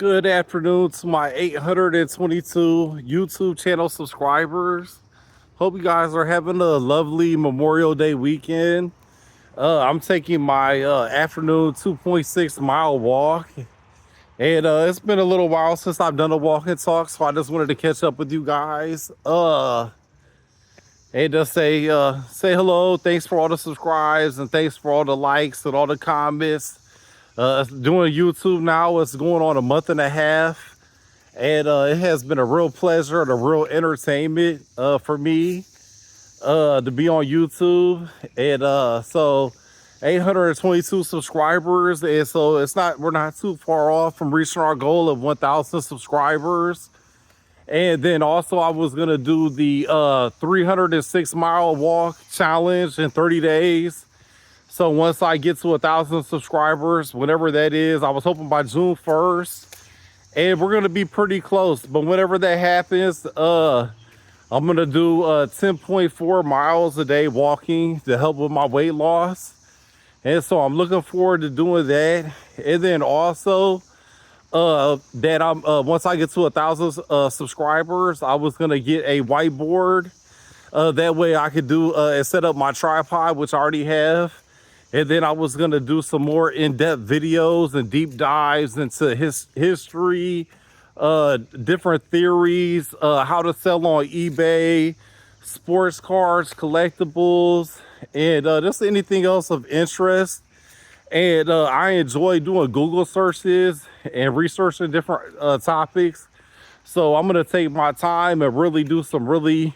Good afternoon to my 822 YouTube channel subscribers. Hope you guys are having a lovely Memorial Day weekend. I'm taking my afternoon 2.6 mile walk. And it's been a little while since I've done a walk and talk, so I just wanted to catch up with you guys. And just say hello. Thanks for all the subscribes and thanks for all the likes and all the comments. Doing YouTube now, it's going on a month and a half. And it has been a real pleasure and a real entertainment for me to be on YouTube. And so 822 subscribers. And so we're not too far off from reaching our goal of 1,000 subscribers. And then also I was going to do the 306 mile walk challenge in 30 days. So once I get to 1,000 subscribers, whatever that is, I was hoping by June 1st. And we're gonna be pretty close, but whenever that happens, I'm gonna do 10.4 miles a day walking to help with my weight loss. And so I'm looking forward to doing that. And then also, that I'm once I get to 1,000 subscribers, I was gonna get a whiteboard. That way I could do and set up my tripod, which I already have. And then I was gonna do some more in-depth videos and deep dives into history, different theories, how to sell on eBay, sports cards, collectibles, and just anything else of interest. And I enjoy doing Google searches and researching different topics. So I'm gonna take my time and really do some really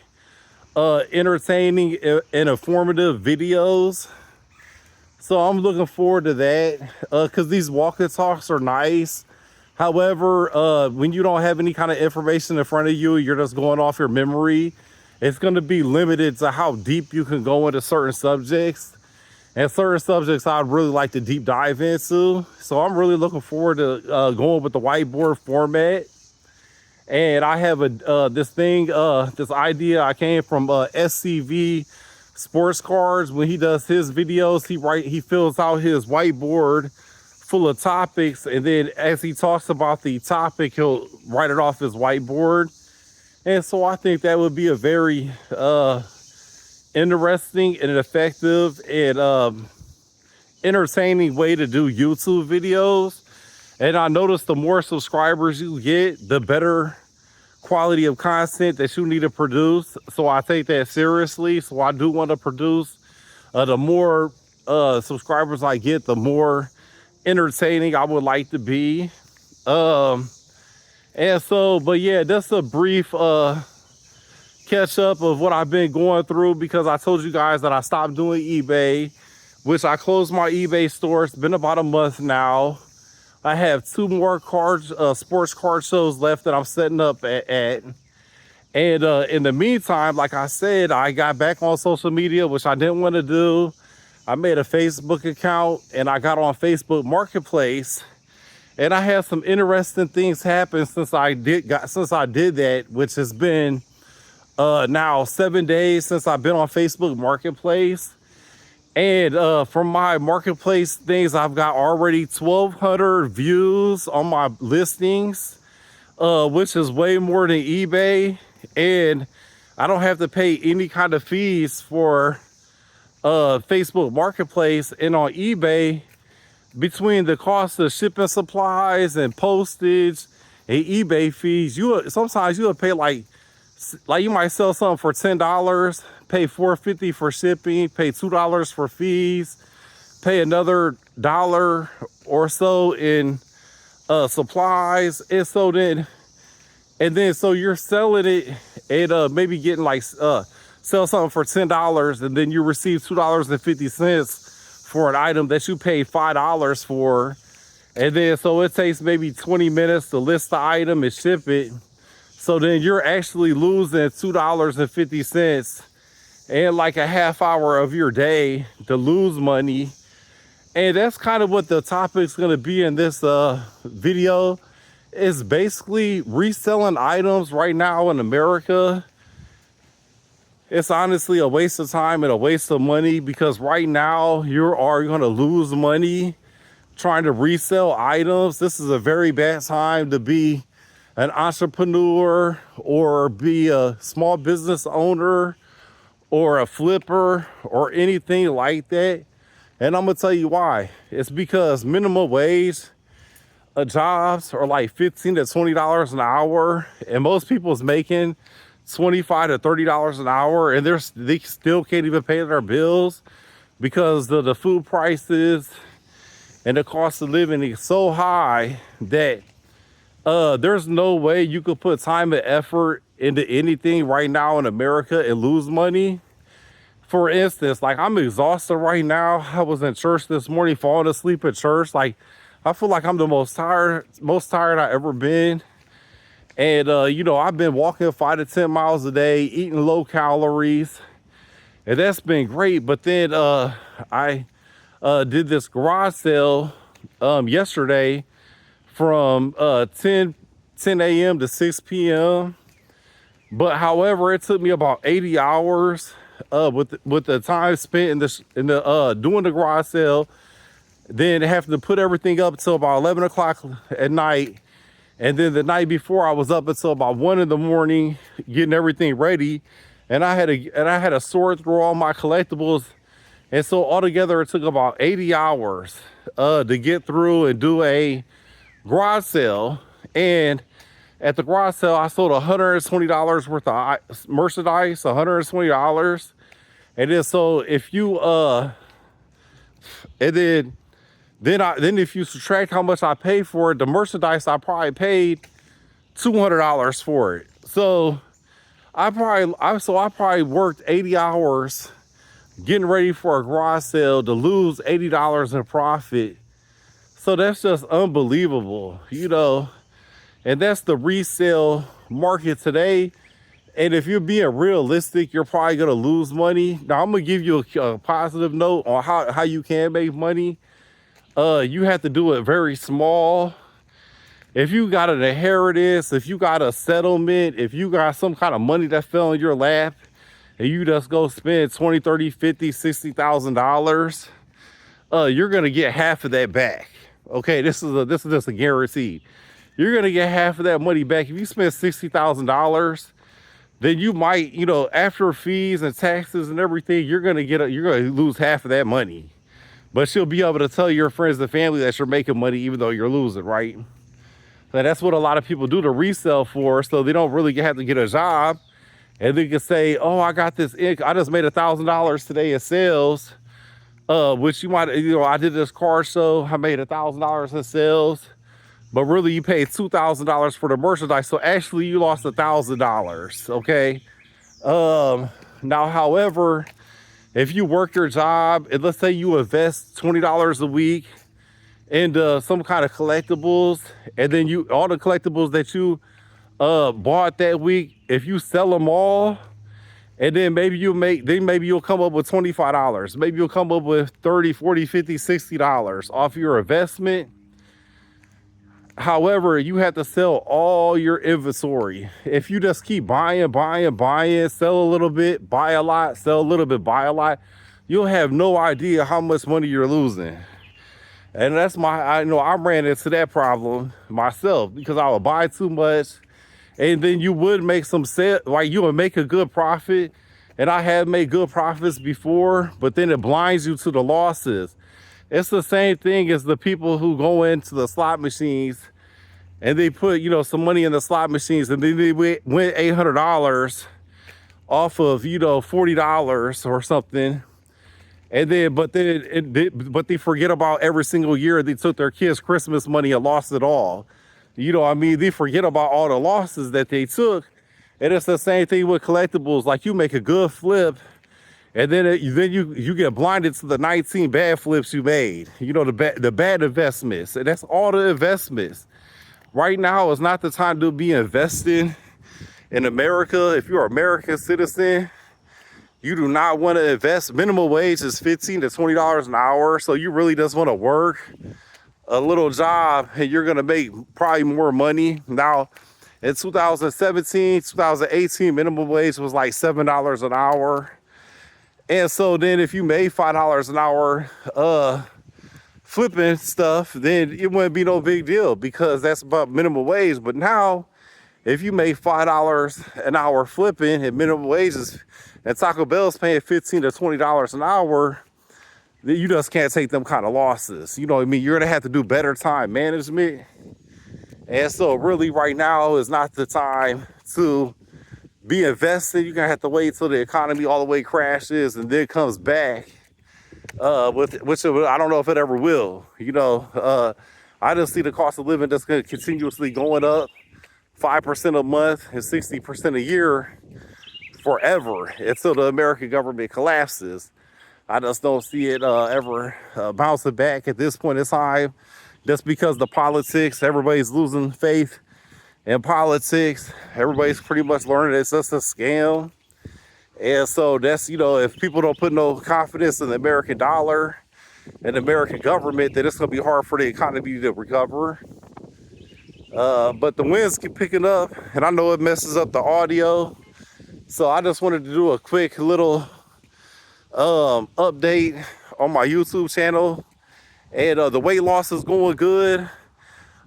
entertaining and informative videos. So I'm looking forward to that because these walk and talks are nice. However, when you don't have any kind of information in front of you, you're just going off your memory. It's going to be limited to how deep you can go into certain subjects. And certain subjects I'd really like to deep dive into. So I'm really looking forward to going with the whiteboard format. And I have this idea I came from SCV Sports Cards. When he does his videos, he fills out his whiteboard full of topics, and then as he talks about the topic, he'll write it off his whiteboard. And so I think that would be a very interesting and effective and entertaining way to do YouTube videos. And I noticed the more subscribers you get, the better quality of content that you need to produce. So I take that seriously. So I do want to produce. The more subscribers I get, the more entertaining I would like to be. And so, but yeah, that's a brief catch up of what I've been going through, because I told you guys that I stopped doing eBay, which I closed my eBay store. It's been about a month now. I have 2 more sports card shows left that I'm setting up at. And in the meantime, like I said, I got back on social media, which I didn't want to do. I made a Facebook account and I got on Facebook Marketplace. And I had some interesting things happen since I did that, which has been now 7 days since I've been on Facebook Marketplace. And from my marketplace things, I've got already 1,200 views on my listings, which is way more than eBay. And I don't have to pay any kind of fees for Facebook Marketplace. And on eBay, between the cost of shipping supplies and postage and eBay fees, sometimes you'll pay like you might sell something for $10, pay $4.50 for shipping, pay $2 for fees, pay another $1 or so in supplies. And so you're selling it and maybe getting like sell something for $10, and then you receive $2.50 for an item that you paid $5 for. And then so it takes maybe 20 minutes to list the item and ship it. So then you're actually losing $2.50 and like a half hour of your day to lose money. And that's kind of what the topic's gonna be in this video. Is basically reselling items right now in America. It's honestly a waste of time and a waste of money, because right now you are gonna lose money trying to resell items, this is a very bad time to be an entrepreneur or be a small business owner or a flipper or anything like that. And I'm gonna tell you why. It's because minimum wage jobs are like $15 to $20 an hour, and most people's making $25 to $30 an hour, and they still can't even pay their bills because the food prices and the cost of living is so high that there's no way you could put time and effort into anything right now in America and lose money. For instance, like I'm exhausted right now. I was in church this morning, falling asleep at church. Like I feel like I'm the most tired I ever been. And I've been walking 5 to 10 miles a day, eating low calories, and that's been great. But then I did this garage sale yesterday from 10 a.m. to 6 p.m. But however, it took me about 80 hours with the time spent in the doing the garage sale, then having to put everything up until about 11 o'clock at night. And then the night before I was up until about 1 in the morning getting everything ready. And I had to sort through all my collectibles. And so altogether it took about 80 hours to get through and do a garage sale. And at the garage sale, I sold $120 worth of merchandise, $120. And then so if you and then if you subtract how much I paid for it, the merchandise, I probably paid $200 for it. So I probably worked 80 hours getting ready for a garage sale to lose $80 in profit. So that's just unbelievable, and that's the resale market today. And if you're being realistic, you're probably gonna lose money. Now I'm gonna give you a positive note on how you can make money. You have to do it very small. If you got an inheritance, if you got a settlement, if you got some kind of money that fell in your lap and you just go spend 20, 30, 50, $60,000, you're gonna get half of that back. Okay, this is just a guarantee. You're gonna get half of that money back. If you spend $60,000, then you might, after fees and taxes and everything, you're gonna lose half of that money. But you'll be able to tell your friends and family that you're making money even though you're losing, right? So that's what a lot of people do to resell for, so they don't really have to get a job. And they can say, oh, I got this, I just made $1,000 today in sales. Which you might, I did this car show, I made $1,000 in sales. But really you paid $2,000 for the merchandise. So actually you lost $1,000, okay? Now, however, if you work your job, and let's say you invest $20 a week into some kind of collectibles, and then all the collectibles that you bought that week, if you sell them all, and then maybe you'll come up with $25. Maybe you'll come up with $30, $40, $50, $60 off your investment. However, you have to sell all your inventory. If you just keep buying, sell a little bit, buy a lot, sell a little bit, buy a lot, you'll have no idea how much money you're losing. And I ran into that problem myself because I would buy too much, and then you would make some sale, like you would make a good profit. And I have made good profits before, but then it blinds you to the losses. It's the same thing as the people who go into the slot machines and they put, some money in the slot machines, and then they win $800 off of, $40 or something. And then, but they forget about every single year they took their kids' Christmas money and lost it all. They forget about all the losses that they took. And it's the same thing with collectibles. Like you make a good flip, and then you get blinded to the 19 bad flips you made. The bad investments, and that's all the investments. Right now is not the time to be investing in America. If you're an American citizen, you do not want to invest. Minimum wage is $15 to $20 an hour, so you really just want to work a little job, and you're gonna make probably more money. Now, in 2017, 2018, minimum wage was like $7 an hour. And so then if you made $5 an hour, $5 flipping stuff, then it wouldn't be no big deal because that's about minimum wage. But now, if you make $5 an hour flipping at minimum wages, and Taco Bell's paying $15 to $20 an hour, then you just can't take them kind of losses. You know what I mean? You're gonna have to do better time management. And so really right now is not the time to be invested. You're gonna have to wait till the economy all the way crashes and then comes back. Which I don't know if it ever will. You know, I just see the cost of living that's gonna continuously going up 5% a month and 60% a year forever until the American government collapses. I just don't see it ever bouncing back at this point in time, just because the politics, everybody's losing faith in politics. Everybody's pretty much learning it's just a scam. And so that's, you know, if people don't put no confidence in the American dollar and the American government, then it's going to be hard for the economy to recover. But the winds keep picking up, and I know it messes up the audio. So I just wanted to do a quick little update on my YouTube channel. And the weight loss is going good.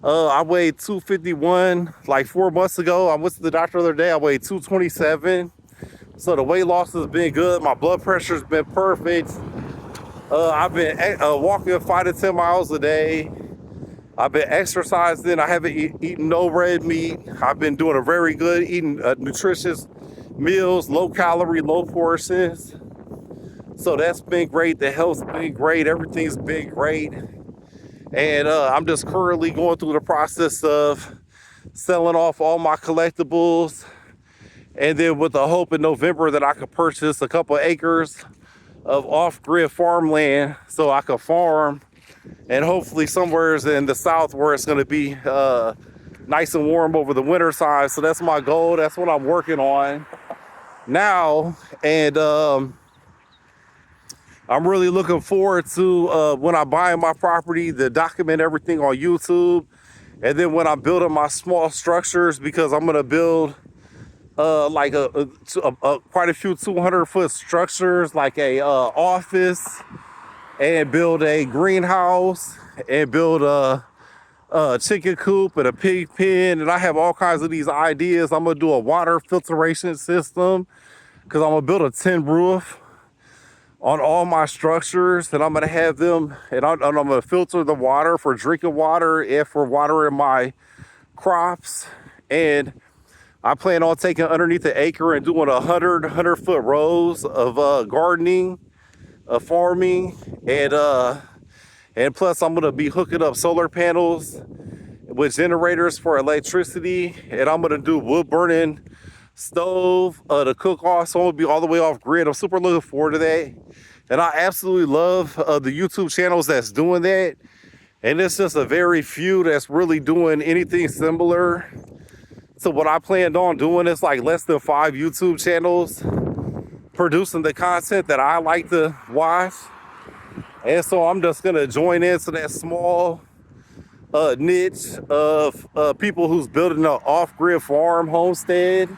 I weighed 251 like 4 months ago. I went to the doctor the other day. I weighed 227. So the weight loss has been good. My blood pressure's been perfect. I've been walking 5 to 10 miles a day. I've been exercising. I haven't eaten no red meat. I've been doing a very good, eating nutritious meals, low calorie, low portions. So that's been great. The health's been great. Everything's been great. And I'm just currently going through the process of selling off all my collectibles. And then with the hope in November that I could purchase a couple acres of off-grid farmland so I could farm, and hopefully somewhere in the south where it's going to be nice and warm over the winter time. So that's my goal. That's what I'm working on now. And I'm really looking forward to when I buy my property to document everything on YouTube. And then when I'm building my small structures, because I'm going to build like quite a few 200-foot structures, like a office, and build a greenhouse, and build a chicken coop and a pig pen. And I have all kinds of these ideas. I'm gonna do a water filtration system because I'm gonna build a tin roof on all my structures, and I'm gonna have them, and I'm gonna filter the water for drinking water and for watering my crops. And I plan on taking underneath the acre and doing 100-foot rows of gardening, farming, and plus I'm gonna be hooking up solar panels with generators for electricity, and I'm gonna do wood burning stove to cook off. So I'm gonna be all the way off grid. I'm super looking forward to that, and I absolutely love the YouTube channels that's doing that. And it's just a very few that's really doing anything similar. So what I planned on doing is like less than 5 YouTube channels producing the content that I like to watch. And so I'm just gonna join into that small niche of people who's building an off-grid farm homestead.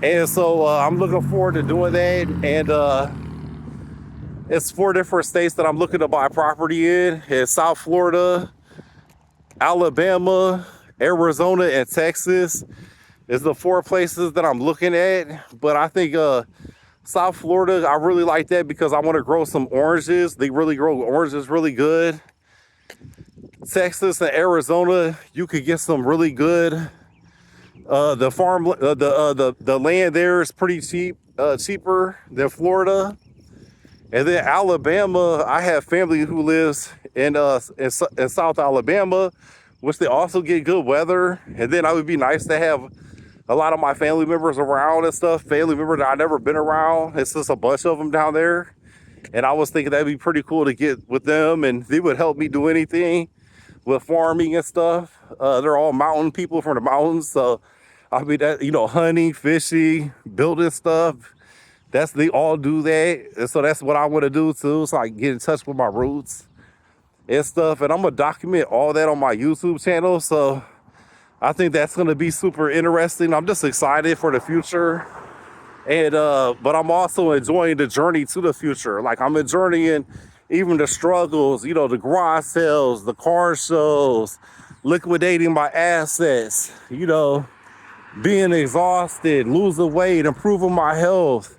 And so I'm looking forward to doing that. And it's 4 different states that I'm looking to buy property in. It's South Florida, Alabama, Arizona, and Texas is the 4 places that I'm looking at. But I think South Florida, I really like that because I want to grow some oranges. They really grow oranges really good. Texas and Arizona, you could get some really good. The land there is pretty cheap, cheaper than Florida. And then Alabama, I have family who lives in South Alabama, which they also get good weather. And then it would be nice to have a lot of my family members around and stuff. Family members that I've never been around. It's just a bunch of them down there. And I was thinking that'd be pretty cool to get with them, and they would help me do anything with farming and stuff. They're all mountain people from the mountains. So I mean, that, you know, hunting, fishing, building stuff. They all do that. And so that's what I want to do too. So I can get in touch with my roots and stuff. And I'm gonna document all that on my YouTube channel. So I think that's gonna be super interesting. I'm just excited for the future. And but I'm also enjoying the journey to the future. Like I'm journeying even the struggles, you know, the garage sales, the car shows, liquidating my assets, you know, being exhausted, losing weight, improving my health,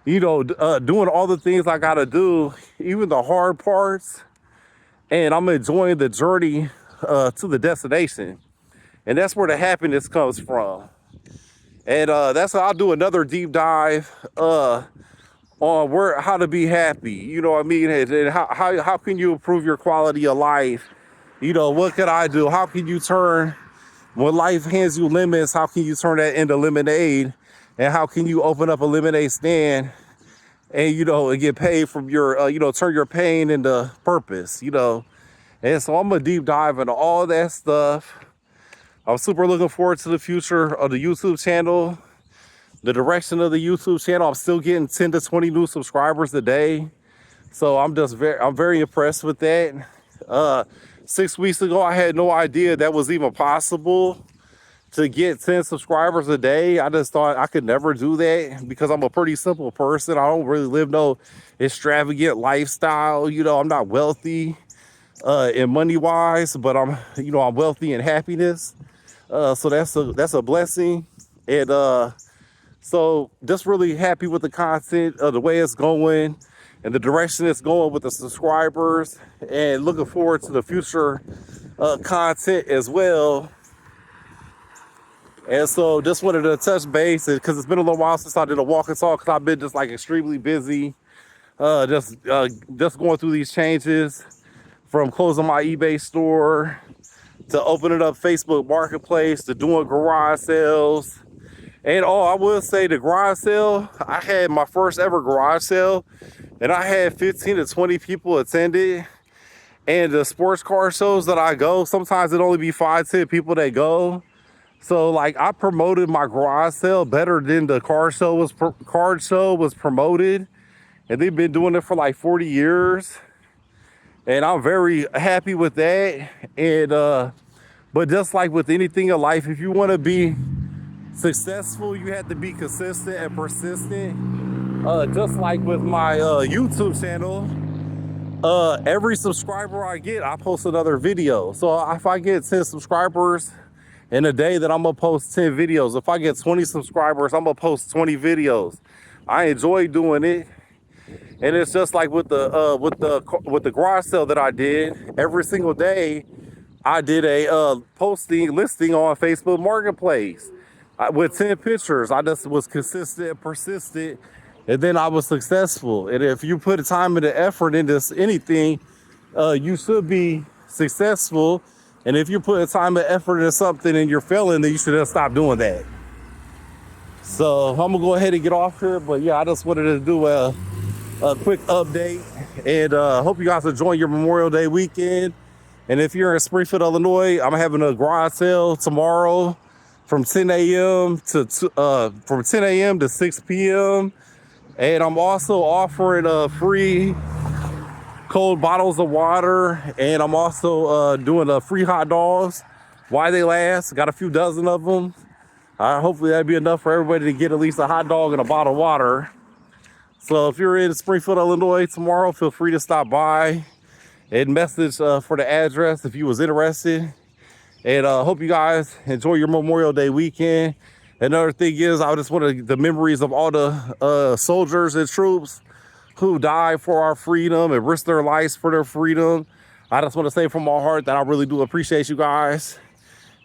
you know, doing all the things I gotta do, even the hard parts. And I'm enjoying the journey to the destination. And that's where the happiness comes from. And that's how I'll do another deep dive on how to be happy. You know what I mean? And how can you improve your quality of life? You know, what can I do? How can you turn, when life hands you lemons, how can you turn that into lemonade? And how can you open up a lemonade stand and, you know, and get paid from your, you know, turn your pain into purpose, you know? And so I'm gonna deep dive into all that stuff. I'm super looking forward to the future of the YouTube channel, the direction of the YouTube channel. I'm still getting 10 to 20 new subscribers a day. So I'm very impressed with that. 6 weeks ago, I had no idea that was even possible to get 10 subscribers a day. I just thought I could never do that because I'm a pretty simple person. I don't really live no extravagant lifestyle. You know, I'm not wealthy in money wise, but I'm wealthy in happiness. So that's a blessing. And so just really happy with the content, the way it's going and the direction it's going with the subscribers, and looking forward to the future content as well. And so just wanted to touch base because it's been a little while since I did a walk and talk, because I've been just like extremely busy, just going through these changes, from closing my eBay store to opening up Facebook Marketplace to doing garage sales. And I will say, the garage sale, I had my first ever garage sale and I had 15 to 20 people attended. And the sports car shows that I go, sometimes it only be 5, 10 people that go. So like, I promoted my garage sale better than the car show was promoted. And they've been doing it for like 40 years. And I'm very happy with that. And but just like with anything in life, if you want to be successful, you have to be consistent and persistent. Just like with my YouTube channel, every subscriber I get, I post another video. So if I get 10 subscribers in a day, then I'm gonna post 10 videos. If I get 20 subscribers, I'm gonna post 20 videos. I enjoy doing it. And it's just like with the garage sale that I did. Every single day I did a listing on Facebook Marketplace with 10 pictures. I just was consistent and persistent, and then I was successful. And if you put time and the effort into anything, you should be successful. And if you put time and effort into something and you're failing, then you should just stop doing that. So I'm gonna go ahead and get off here, but yeah, I just wanted to do a quick update, and hope you guys enjoy your Memorial Day weekend. And if you're in Springfield, Illinois, I'm having a garage sale tomorrow from 10 a.m. to 6 p.m. And I'm also offering free cold bottles of water, and I'm also doing free hot dogs while they last. Got a few dozen of them. Hopefully that'd be enough for everybody to get at least a hot dog and a bottle of water. So if you're in Springfield, Illinois tomorrow, feel free to stop by and message for the address if you was interested. And hope you guys enjoy your Memorial Day weekend. Another thing is, I just wanted the memories of all the soldiers and troops who died for our freedom and risked their lives for their freedom. I just want to say from my heart that I really do appreciate you guys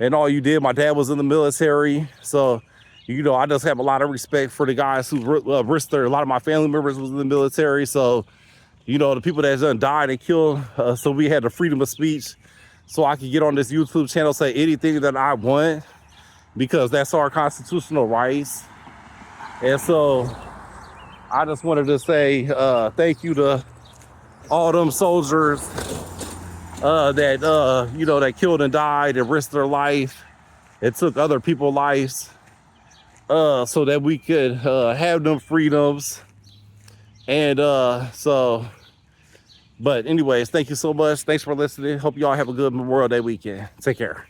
and all you did. My dad was in the military, so you know, I just have a lot of respect for the guys who risked a lot of my family members was in the military. So, you know, the people that done died and killed, so we had the freedom of speech, so I could get on this YouTube channel, say anything that I want, because that's our constitutional rights. And so I just wanted to say thank you to all them soldiers that, you know, that killed and died and risked their life and took other people's lives, so that we could have them freedoms. And but anyways, thank you so much. Thanks for listening. Hope y'all have a good Memorial Day weekend. Take care.